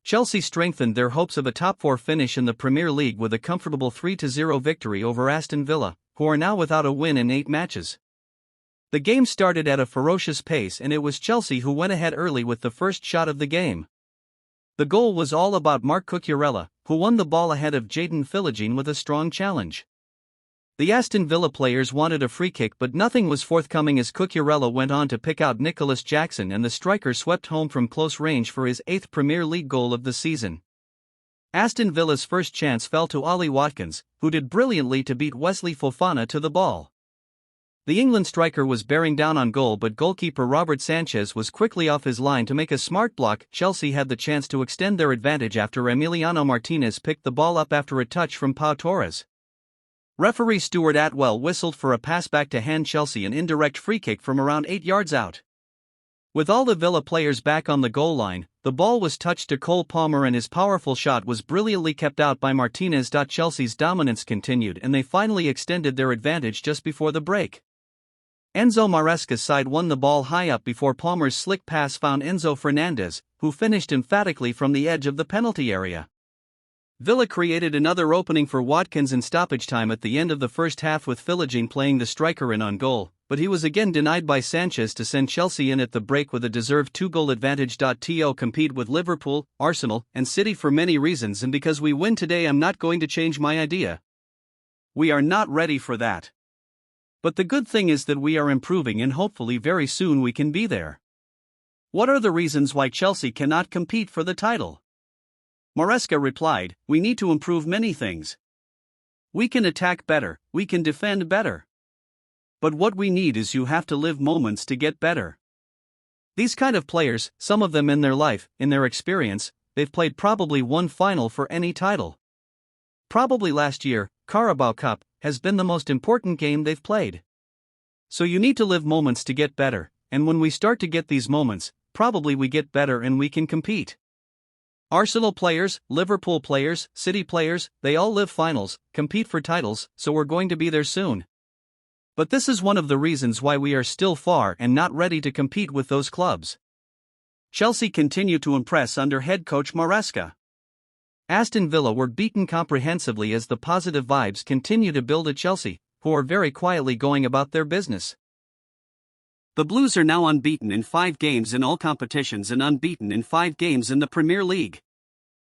Chelsea strengthened their hopes of a top-4 finish in the Premier League with a comfortable 3-0 victory over Aston Villa, who are now without a win in 8 matches. The game started at a ferocious pace and it was Chelsea who went ahead early with the first shot of the game. The goal was all about Marc Cucurella, who won the ball ahead of Jadon Philogene with a strong challenge. The Aston Villa players wanted a free kick but nothing was forthcoming as Cucurella went on to pick out Nicholas Jackson and the striker swept home from close range for his 8th Premier League goal of the season. Aston Villa's first chance fell to Ollie Watkins, who did brilliantly to beat Wesley Fofana to the ball. The England striker was bearing down on goal but goalkeeper Robert Sanchez was quickly off his line to make a smart block. Chelsea had the chance to extend their advantage after Emiliano Martinez picked the ball up after a touch from Pau Torres. Referee Stuart Atwell whistled for a pass back to hand Chelsea an indirect free kick from around 8 yards out. With all the Villa players back on the goal line, the ball was touched to Cole Palmer and his powerful shot was brilliantly kept out by Martinez. Chelsea's dominance continued and they finally extended their advantage just before the break. Enzo Maresca's side won the ball high up before Palmer's slick pass found Enzo Fernandez, who finished emphatically from the edge of the penalty area. Villa created another opening for Watkins in stoppage time at the end of the first half with Philogene playing the striker in on goal, but he was again denied by Sanchez to send Chelsea in at the break with a deserved 2-goal advantage. To compete with Liverpool, Arsenal, and City for many reasons and because we win today I'm not going to change my idea. We are not ready for that. But the good thing is that we are improving and hopefully very soon we can be there. What are the reasons why Chelsea cannot compete for the title? Maresca replied, we need to improve many things. We can attack better, we can defend better. But what we need is you have to live moments to get better. These kind of players, some of them in their life, in their experience, they've played probably one final for any title. Probably last year, Carabao Cup, has been the most important game they've played. So you need to live moments to get better, and when we start to get these moments, probably we get better and we can compete. Arsenal players, Liverpool players, City players, they all live finals, compete for titles, so we're going to be there soon. But this is one of the reasons why we are still far and not ready to compete with those clubs. Chelsea continue to impress under head coach Maresca. Aston Villa were beaten comprehensively as the positive vibes continue to build at Chelsea, who are very quietly going about their business. The Blues are now unbeaten in 5 games in all competitions and unbeaten in 5 games in the Premier League.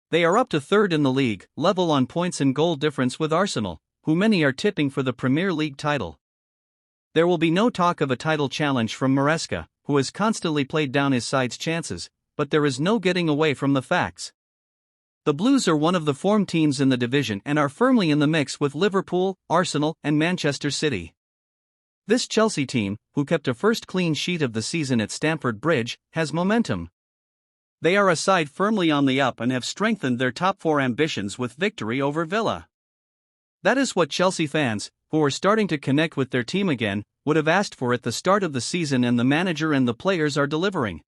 They are up to 3rd in the league, level on points and goal difference with Arsenal, who many are tipping for the Premier League title. There will be no talk of a title challenge from Maresca, who has constantly played down his side's chances, but there is no getting away from the facts. The Blues are one of the form teams in the division and are firmly in the mix with Liverpool, Arsenal, and Manchester City. This Chelsea team, who kept a first clean sheet of the season at Stamford Bridge, has momentum. They are a side firmly on the up and have strengthened their top 4 ambitions with victory over Villa. That is what Chelsea fans, who are starting to connect with their team again, would have asked for at the start of the season and the manager and the players are delivering.